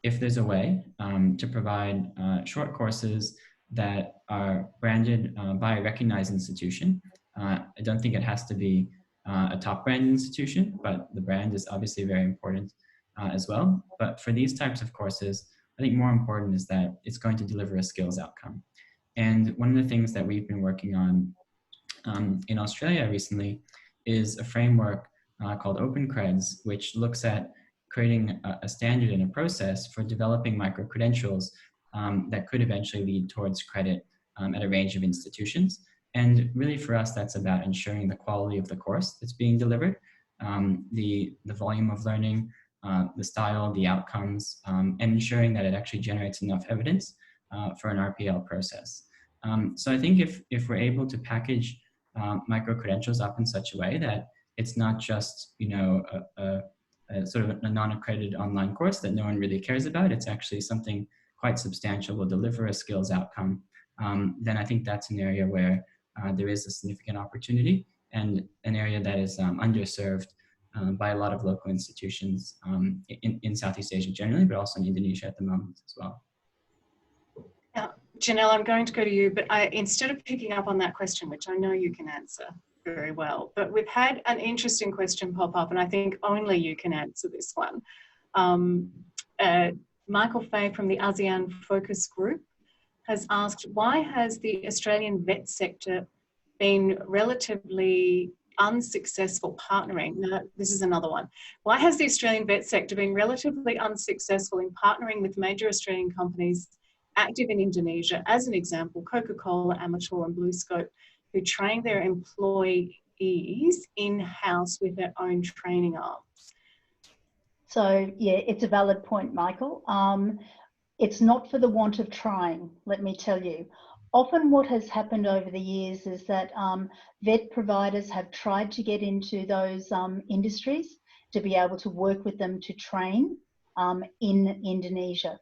if there's a way to provide short courses that are branded by a recognized institution, I don't think it has to be a top brand institution, but the brand is obviously very important as well. But for these types of courses, I think more important is that it's going to deliver a skills outcome. And one of the things that we've been working on in Australia recently is a framework called Open Creds, which looks at creating a standard and a process for developing micro-credentials that could eventually lead towards credit at a range of institutions. And really for us, that's about ensuring the quality of the course that's being delivered, the volume of learning, the style, the outcomes, and ensuring that it actually generates enough evidence for an RPL process. So I think if we're able to package micro-credentials up in such a way that it's not just, a sort of a non-accredited online course that no one really cares about, it's actually something quite substantial, will deliver a skills outcome, then I think that's an area where there is a significant opportunity, and an area that is underserved by a lot of local institutions in Southeast Asia generally, but also in Indonesia at the moment as well. Now, Janelle, I'm going to go to you, but instead of picking up on that question, which I know you can answer very well, but we've had an interesting question pop up, and I think only you can answer this one. Michael Fay from the ASEAN Focus Group has asked, why has the Australian vet sector been relatively unsuccessful partnering? Now, this is another one. Why has the Australian vet sector been relatively unsuccessful in partnering with major Australian companies active in Indonesia, as an example, Coca-Cola, Amateur and BlueScope, who train their employees in-house with their own training arms? So, yeah, it's a valid point, Michael. It's not for the want of trying, let me tell you. Often what has happened over the years is that vet providers have tried to get into those industries to be able to work with them to train in Indonesia.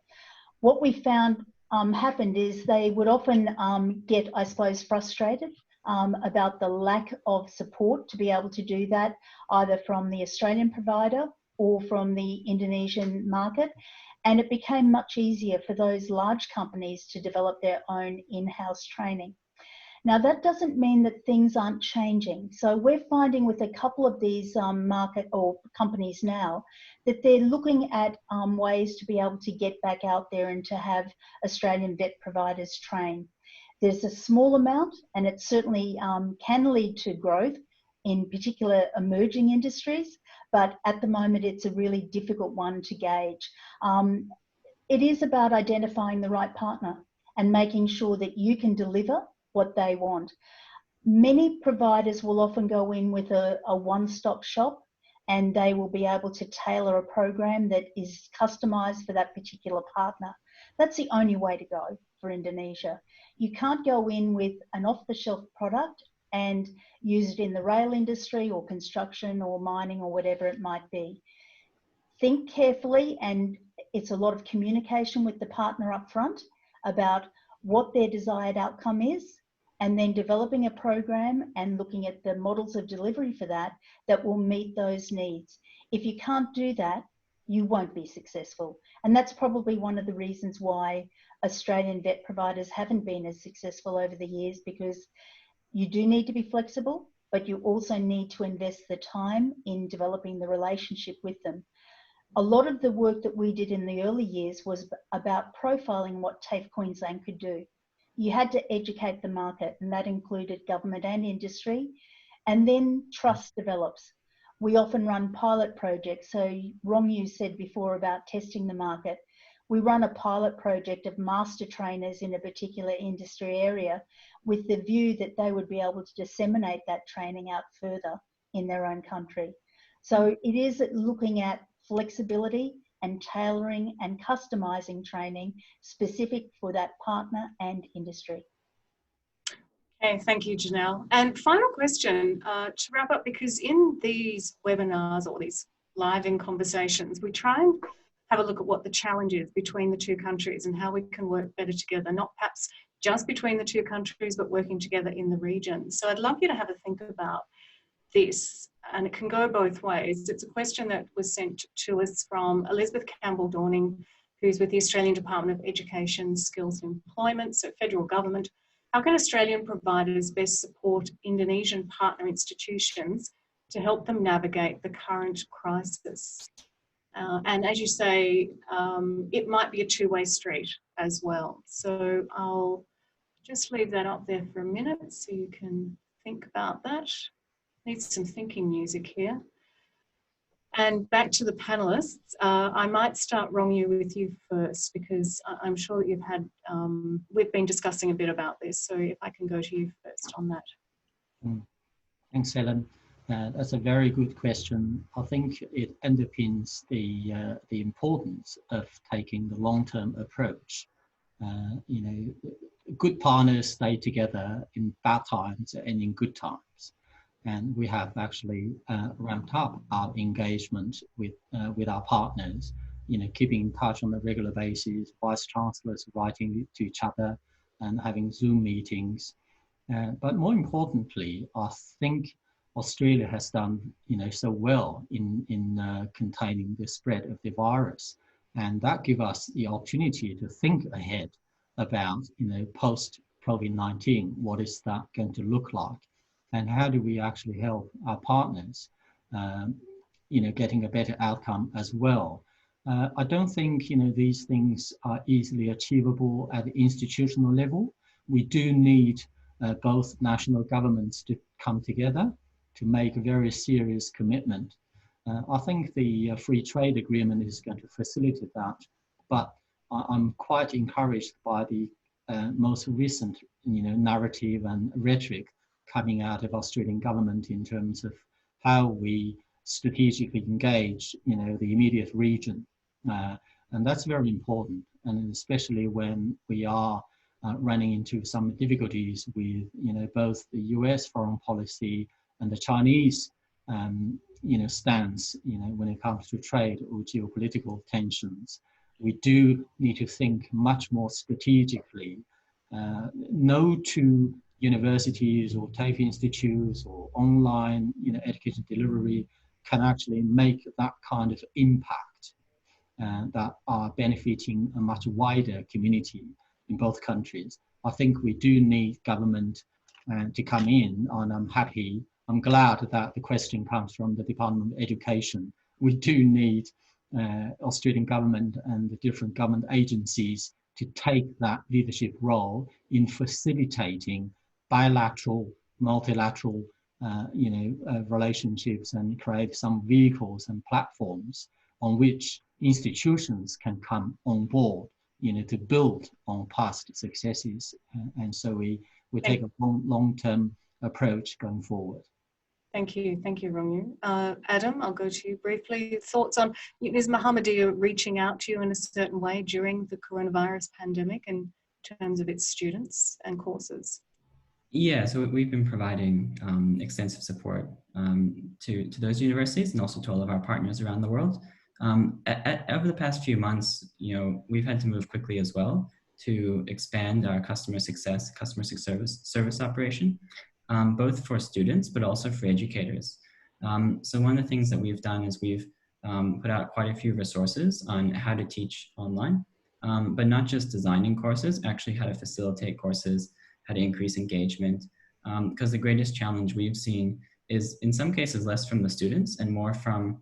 What we found happened is they would often get, I suppose, frustrated about the lack of support to be able to do that, either from the Australian provider or from the Indonesian market. And it became much easier for those large companies to develop their own in-house training. Now, that doesn't mean that things aren't changing. So we're finding with a couple of these market or companies now that they're looking at ways to be able to get back out there and to have Australian vet providers train. There's a small amount, and it certainly can lead to growth in particular emerging industries, but at the moment it's a really difficult one to gauge. It is about identifying the right partner and making sure that you can deliver what they want. Many providers will often go in with a one-stop shop and they will be able to tailor a program that is customised for that particular partner. That's the only way to go for Indonesia. You can't go in with an off-the-shelf product and use it in the rail industry or construction or mining or whatever it might be. Think carefully, and it's a lot of communication with the partner up front about what their desired outcome is, and then developing a program and looking at the models of delivery for that that will meet those needs. If you can't do that, you won't be successful. And that's probably one of the reasons why Australian vet providers haven't been as successful over the years, because you do need to be flexible, but you also need to invest the time in developing the relationship with them. A lot of the work that we did in the early years was about profiling what TAFE Queensland could do. You had to educate the market, and that included government and industry, and then trust develops. We often run pilot projects. So Romyu said before about testing the market. We run a pilot project of master trainers in a particular industry area with the view that they would be able to disseminate that training out further in their own country. So it is looking at flexibility and tailoring and customising training specific for that partner and industry. Okay, thank you, Janelle. And final question to wrap up, because in these webinars or these live-in conversations, we try and have a look at what the challenge is between the two countries and how we can work better together, not perhaps just between the two countries, but working together in the region. So I'd love you to have a think about this, and it can go both ways. It's a question that was sent to us from Elizabeth Campbell-Dorning, who's with the Australian Department of Education, Skills and Employment, so federal government. How can Australian providers best support Indonesian partner institutions to help them navigate the current crisis? And as you say, it might be a two-way street as well. So I'll just leave that up there for a minute so you can think about that. Need some thinking music here. And back to the panelists. I might start, Romyu, with you first, because I'm sure that you've had, we've been discussing a bit about this. So if I can go to you first on that. Thanks, Helen. That's a very good question. I think it underpins the importance of taking the long-term approach. You know, good partners stay together in bad times and in good times. And we have actually ramped up our engagement with our partners, you know, keeping in touch on a regular basis, vice chancellors writing to each other and having Zoom meetings. But more importantly, I think Australia has done, you know, so well in containing the spread of the virus, and that gives us the opportunity to think ahead about, you know, post COVID-19, what is that going to look like, and how do we actually help our partners, you know, getting a better outcome as well. I don't think, you know, these things are easily achievable at the institutional level. We do need both national governments to come together to make a very serious commitment. I think the free trade agreement is going to facilitate that, but I'm quite encouraged by the most recent, you know, narrative and rhetoric coming out of Australian government in terms of how we strategically engage, you know, the immediate region, and that's very important, and especially when we are running into some difficulties with, you know, both the US foreign policy and the Chinese, you know, stance, you know, when it comes to trade or geopolitical tensions. We do need to think much more strategically. No two universities or TAFE institutes or online, you know, education delivery can actually make that kind of impact that are benefiting a much wider community in both countries. I think we do need government to come in, and I'm glad that the question comes from the Department of Education. We do need Australian government and the different government agencies to take that leadership role in facilitating bilateral, multilateral, you know, relationships, and create some vehicles and platforms on which institutions can come on board, you know, to build on past successes. And so we take a long-term approach going forward. Thank you, Rongyu. Adam, I'll go to you briefly. Thoughts on, is Muhammadiyah reaching out to you in a certain way during the coronavirus pandemic in terms of its students and courses? Yeah, so we've been providing extensive support to those universities and also to all of our partners around the world. Over the past few months, we've had to move quickly as well to expand our customer success service operation, both for students but also for educators. So one of the things that we've done is we've put out quite a few resources on how to teach online, but not just designing courses, actually how to facilitate courses, how to increase engagement, because the greatest challenge we've seen is in some cases less from the students and more from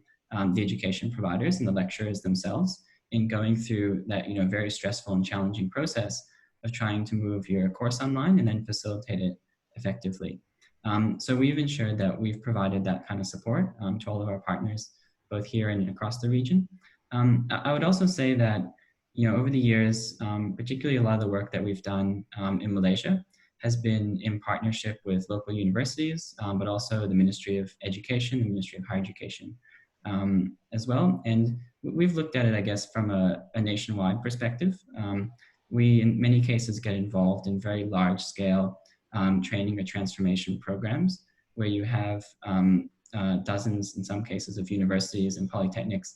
the education providers and the lecturers themselves in going through that very stressful and challenging process of trying to move your course online and then facilitate it effectively. So we've ensured that we've provided that kind of support to all of our partners, both here and across the region. I would also say that over the years, particularly a lot of the work that we've done in Malaysia has been in partnership with local universities, but also the Ministry of Education, the Ministry of Higher Education as well. And we've looked at it, I guess, from a nationwide perspective. We, in many cases, get involved in very large scale training or transformation programs where you have dozens, in some cases, of universities and polytechnics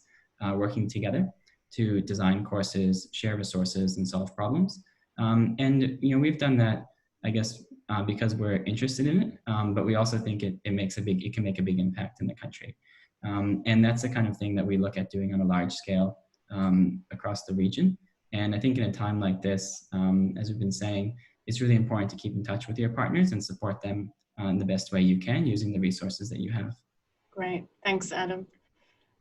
working together to design courses, share resources, and solve problems. And we've done that, I guess, because we're interested in it, but we also think it can make a big impact in the country. And that's the kind of thing that we look at doing on a large scale across the region. And I think in a time like this, as we've been saying, it's really important to keep in touch with your partners and support them in the best way you can using the resources that you have. Great, thanks, Adam.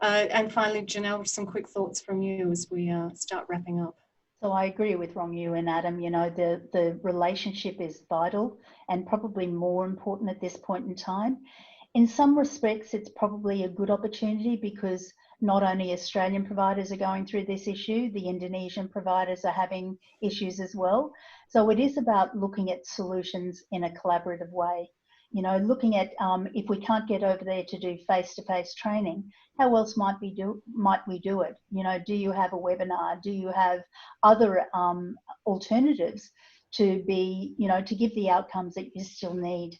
And finally, Janelle, some quick thoughts from you as we start wrapping up. So I agree with Rongyu and Adam. The relationship is vital and probably more important at this point in time. In some respects, it's probably a good opportunity because not only Australian providers are going through this issue, the Indonesian providers are having issues as well. So it is about looking at solutions in a collaborative way. Looking at if we can't get over there to do face-to-face training, how else might we do it? Do you have a webinar? Do you have other alternatives to give the outcomes that you still need?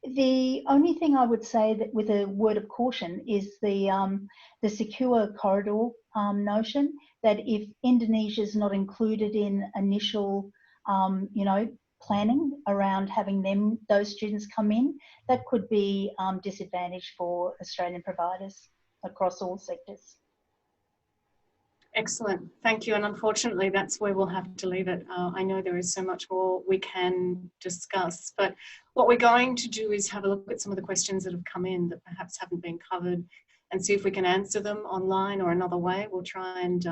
The only thing I would say that with a word of caution is the secure corridor notion, that if Indonesia is not included in initial, planning around having those students come in, that could be disadvantage for Australian providers across all sectors. Excellent, thank you. And unfortunately, that's where we'll have to leave it. I know there is so much more we can discuss, but what we're going to do is have a look at some of the questions that have come in that perhaps haven't been covered and see if we can answer them online or another way. We'll try and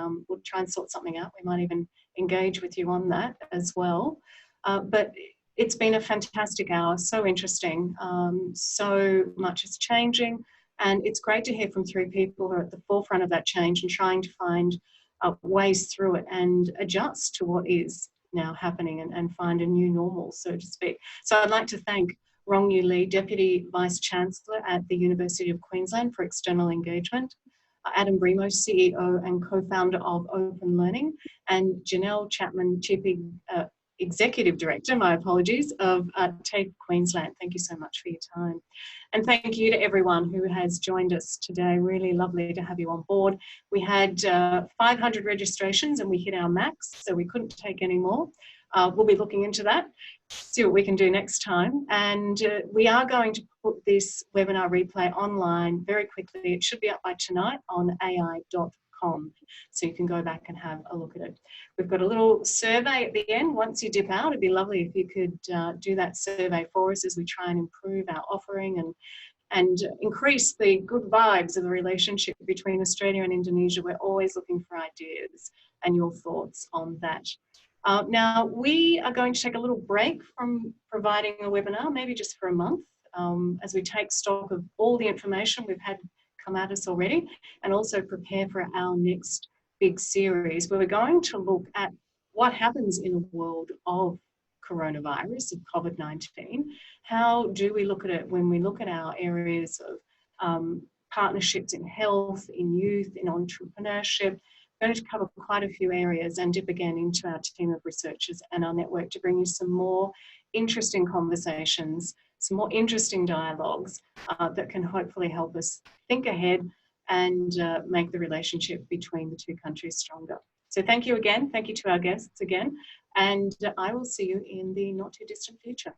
sort something out. We might even engage with you on that as well. But it's been a fantastic hour, so interesting. So much is changing, and it's great to hear from three people who are at the forefront of that change and trying to find ways through it and adjust to what is now happening and find a new normal, so to speak. So I'd like to thank Rongyu Lee, Deputy Vice-Chancellor at the University of Queensland for External Engagement, Adam Bremo, CEO and co-founder of Open Learning, and Janelle Chapman, Chief Executive Director, my apologies, of TAFE Queensland. Thank you so much for your time. And thank you to everyone who has joined us today. Really lovely to have you on board. We had 500 registrations and we hit our max, so we couldn't take any more. We'll be looking into that, see what we can do next time. And we are going to put this webinar replay online very quickly. It should be up by tonight on ai.com. So you can go back and have a look at it. We've got a little survey at the end. Once you dip out, it'd be lovely if you could do that survey for us as we try and improve our offering and increase the good vibes of the relationship between Australia and Indonesia. We're always looking for ideas and your thoughts on that. Now, we are going to take a little break from providing a webinar, maybe just for a month, as we take stock of all the information we've had come at us already, and also prepare for our next big series where we're going to look at what happens in a world of coronavirus, of COVID-19. How do we look at it when we look at our areas of partnerships in health, in youth, in entrepreneurship? We're going to cover quite a few areas and dip again into our team of researchers and our network to bring you some more interesting conversations, some more interesting dialogues that can hopefully help us think ahead and make the relationship between the two countries stronger. So thank you again. Thank you to our guests again. And I will see you in the not too distant future.